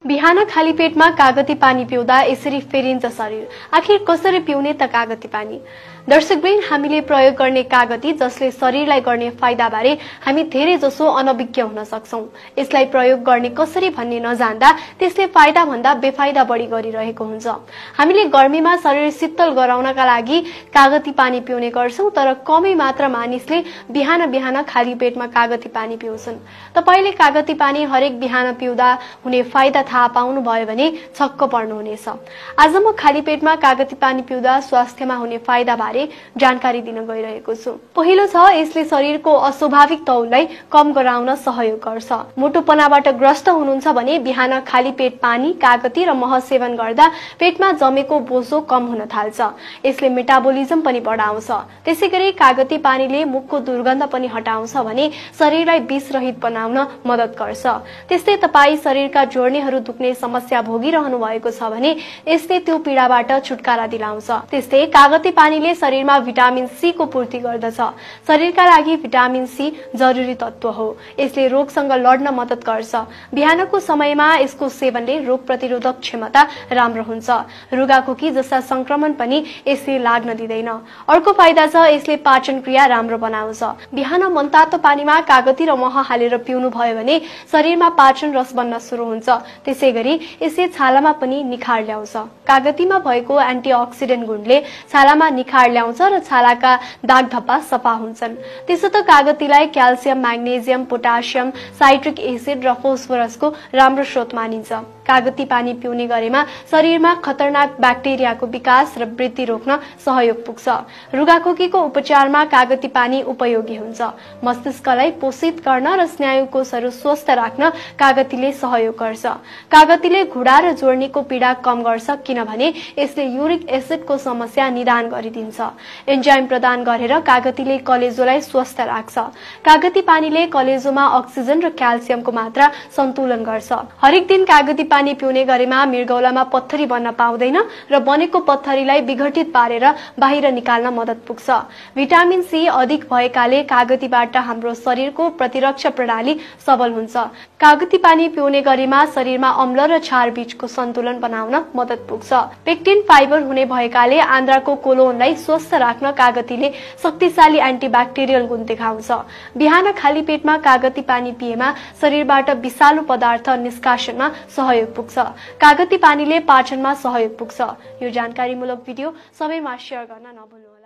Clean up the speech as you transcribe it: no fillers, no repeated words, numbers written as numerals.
बिहान खाली पेटमा कागती पानी पिउँदा यसरी फेरिन्छ शरीर। आखिर कसरी पिउने त कागती पानी? दर्शकवृन्द, हामीले प्रयोग गर्ने कागती जसले शरीरलाई गर्ने फाइदा बारे हामी धेरै जसो अनभिज्ञ हुन सक्छौं। यसलाई प्रयोग गर्ने कसरी भन्ने नजान्दा त्यसले फाइदा भन्दा बेफाइदा बढी गरिरहेको हुन्छ। हामीले गर्मीमा शरीर शीतल गराउनका लागि कागती पानी पिउने गर्छौं, तर कमै मात्र मानिसले बिहान बिहान खाली पेटमा कागती पानी पिउँछन्। तपाईले कागती पानी हरेक बिहान पिउँदा हुने फाइदा थाहा पाउनु भयो भने छक्क पर्नुहुनेछ। आज म खाली पेटमा कागती पानी पिउँदा स्वास्थ्यमा हुने फाइदा बारे जानकारी दिन गइरहेको छु। पहिलो छ, यसले शरीरको अस्वाभाविक तौललाई कम गराउन सहयोग गर्छ। मोटोपनाबाट ग्रस्त हुनुहुन्छ भने बिहान खाली पेट पानी, कागती र मह सेवन गर्दा पेटमा जमेको बोझो कम हुन थाल्छ। यसले मेटाबोलिजम पनि बढाउँछ। त्यसैगरी कागती पानीले मुखको दुर्गन्ध पनि हटाउँछ भने शरीरलाई विषरहित बनाउन मद्दत गर्छ। त्यस्तै तपाई शरीरका जोड्नेहरू दुख्ने समस्या भोगिरहनु भएको छ भने यसले त्यो पीडाबाट छुटकारा दिलाउँछ। त्यस्तै कागती पानीले शरीरमा भिटामिन सी को पूर्ति गर्दछ। शरीरका लागि भिटामिन सी जरुरी तत्व हो। यसले रोगसँग लड्न मद्दत गर्छ। बिहानको समयमा यसको सेवनले रोग प्रतिरोधक क्षमता राम्रो हुन्छ। रुगाखोकी जस्ता संक्रमण पनि यसले लाग्न दिँदैन। अर्को फाइदा छ, यसले पाचन क्रिया राम्रो बनाउँछ। बिहान मनतातो पानीमा कागती र मह हालेर पिउनु भयो भने शरीरमा पाचन रस बन्न सुरु हुन्छ। त्यसैगरी यसले छालामा पनि निखार ल्याउँछ। कागतीमा भएको एन्टिअक्सिडेन्ट गुणले छालामा निखार ल्याउँछ र छालाका दाग धब्बा सफा हुन्छन्। त्यसो त कागतीलाई calcium, magnesium, potassium, citric acid र फोस्फोरसको राम्रो स्रोत मानिन्छ। कागती पानी पिउने गरेमा शरीरमा खतरनाक ब्याक्टेरियाको विकास र वृद्धि रोक्न सहयोग पुग्छ। रुगाखोकीको उपचारमा कागती पानी उपयोगी हुन्छ। मस्तिष्कलाई पोषित गर्न र स्नायुकोषहरू स्वस्थ राख्न कागतीले सहयोग गर्छ। कागतीले घुँडा र जोड्नीको पीडा कम गर्छ, किनभने यसले युरिक एसिडको समस्या निदान गरिदिन्छ। एन्जाइम प्रदान गरेर कागतीले कलेजोलाई स्वस्थ राख्छ। कागती पानीले कलेजोमा अक्सिजन र क्याल्सियमको मात्रा सन्तुलन गर्छ। हरेक दिन कागती पानी पिउने गरेमा मृगौलामा पत्थरी बन्न पाउँदैन र बनेको पत्थरीलाई विघटित पारेर बाहिर निकाल्न मद्दत पुग्छ। भिटामिन सी अधिक भएकाले कागतीबाट हाम्रो शरीरको प्रतिरक्षा प्रणाली सबल हुन्छ। कागती पानी पिउने गरेमा शरीरमा अम्ल र क्षार बीचको सन्तुलन बनाउन मद्दत पुग्छ। पेक्टिन फाइबर हुने भएकाले आन्द्राको कोलोनलाई स्वस्थ राख्न कागतीले शक्तिशाली एन्टिब्याक्टेरियल गुण देखाउँछ। बिहान खाली पेटमा कागती पानी पिएमा शरीरबाट विषालु पदार्थ निष्कासनमा सहयोग पुग्छ। कागती पानीले पाचनमा सहयोग पुग्छ। यो जानकारीमूलक भिडियो सबैमा शेयर गर्न नभुल्नुहोला।